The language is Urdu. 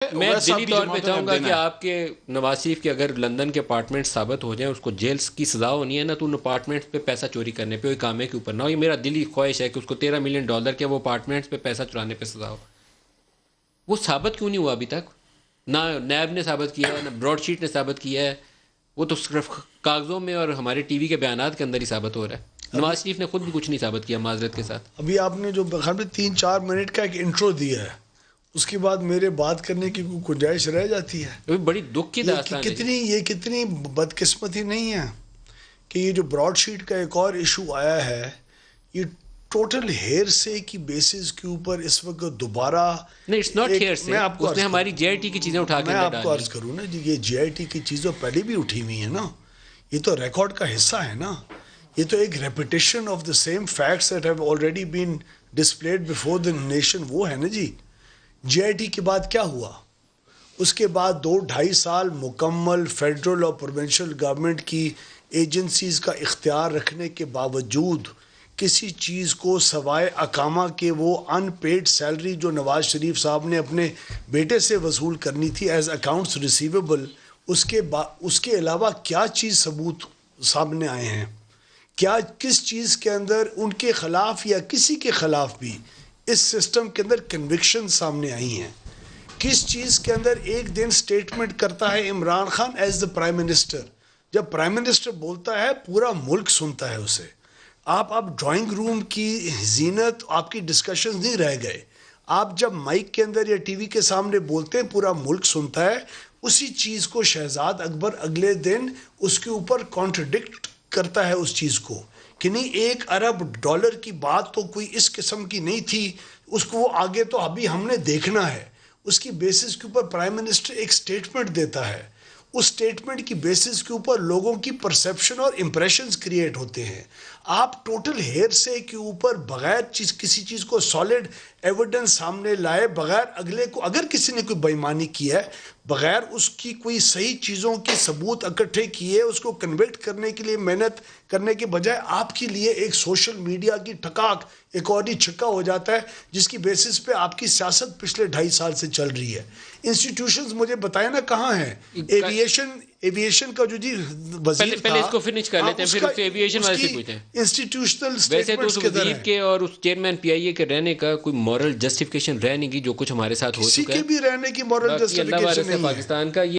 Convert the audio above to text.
میں دلی طور پہ چاہوں گا کہ آپ کے نواز شریف کے اگر لندن کے اپارٹمنٹ ثابت ہو جائیں، اس کو جیل کی سزا ہونی ہے نا، تو ان اپارٹمنٹس پہ پیسہ چوری کرنے پہ، کوئی کامے کے اوپر نہ ہو. یہ میرا دلی خواہش ہے کہ اس کو $13 ملین کے وہ اپارٹمنٹس پہ پیسہ چرانے پہ سزا ہو. وہ ثابت کیوں نہیں ہوا ابھی تک؟ نہ نیب نے ثابت کیا ہے، نہ براڈ شیٹ نے ثابت کیا ہے. وہ تو صرف کاغذوں میں اور ہمارے ٹی وی کے بیانات کے اندر ہی ثابت ہو رہا ہے. نواز شریف نے خود بھی کچھ نہیں ثابت کیا معذرت کے ساتھ. ابھی آپ نے جو خیال میں 3-4 منٹ کا ایک انٹرو دیا ہے، اس کے بعد میرے بات کرنے کی کوئی گنجائش رہ جاتی ہے؟ ابھی بڑی دکھ کی داستان ہے. یہ کتنی بدقسمتی نہیں ہے کہ یہ جو براڈ شیٹ کا ایک اور ایشو آیا ہے، یہ ٹوٹل ہیئر سے کی بیسس کے اوپر اس وقت دوبارہ نہیں، اٹس ناٹ ہیئر سے. اس نے ہماری جے آئی ٹی کی چیزیں اٹھا کے میں اندر آپ کو ڈالی. عرض کروں نا جی، یہ جے آئی ٹی کی چیزیں پہلے بھی اٹھی ہوئی ہیں نا، یہ تو ریکارڈ کا حصہ ہے نا. یہ تو ایک repetition of the same facts that have already been displayed before the nation. وہ ہے نا جی. جے آئی ٹی کے بعد کیا ہوا؟ اس کے بعد 2-2.5 سال مکمل فیڈرل اور پروونشل گورنمنٹ کی ایجنسیز کا اختیار رکھنے کے باوجود کسی چیز کو سوائے اقامہ کے وہ ان پیڈ سیلری جو نواز شریف صاحب نے اپنے بیٹے سے وصول کرنی تھی ایز اکاؤنٹس ریسیویبل، اس کے علاوہ کیا چیز ثبوت سامنے آئے ہیں؟ کیا کس چیز کے اندر ان کے خلاف یا کسی کے خلاف بھی اس سسٹم کے اندر کنوکشن سامنے آئی ہیں؟ کس چیز کے اندر ایک دن سٹیٹمنٹ کرتا ہے Imran Khan as the prime minister, جب پرائم منسٹر بولتا ہے پورا ملک سنتا ہے اسے. آپ ڈرائنگ روم کی زینت، آپ کی ڈسکشنز نہیں رہ گئے. آپ جب مائک کے اندر یا ٹی وی کے سامنے بولتے ہیں پورا ملک سنتا ہے. اسی چیز کو شہزاد اکبر اگلے دن اس کے اوپر کانٹرڈکٹ کرتا ہے اس چیز کو کہ نہیں $1 ارب کی بات تو کوئی اس قسم کی نہیں تھی، اس کو وہ آگے تو ابھی ہم نے دیکھنا ہے. اس کی بیسس کے اوپر پرائم منسٹر ایک سٹیٹمنٹ دیتا ہے. اس سٹیٹمنٹ کی بیسس کے اوپر لوگوں کی پرسیپشن اور امپریشنز کریٹ ہوتے ہیں. آپ ٹوٹل ہیئر سے کے اوپر بغیر کسی چیز کو سالڈ ایویڈنس سامنے لائے بغیر اگلے کو، اگر کسی نے کوئی بےایمانی کی ہے، بغیر اس کی کوئی صحیح چیزوں کے ثبوت اکٹھے کیے اس کو کنوکٹ کرنے کے لیے محنت کرنے کے بجائے آپ کے لیے ایک سوشل میڈیا کی ٹھکاک ایک اور ہی چھکا ہو جاتا ہے جس کی بیسس پہ آپ کی سیاست پچھلے 2.5 سال سے چل رہی ہے. انسٹیٹیوشنز مجھے بتائیں نا کہاں ہیں؟ ایویشن کا جو جی وزیر تھا، پہلے اس کو فنش کر لیتے ہیں پھر اس سے ایویشن والے سے پوچھیں. انسٹیٹیوشنل ویسے تو اس سٹیٹمنٹس کے وزیر کے اور اس چیئرمین پی آئی اے کے رہنے کا کوئی مورل جسٹیفیکیشن رہ نہیں گی جو کچھ ہمارے ساتھ ہو کسی چکا ہے. کے بھی رہنے کی مورل باقی اللہ وارث جسٹیفیکیشن ہے نہیں ہے. پاکستان کا.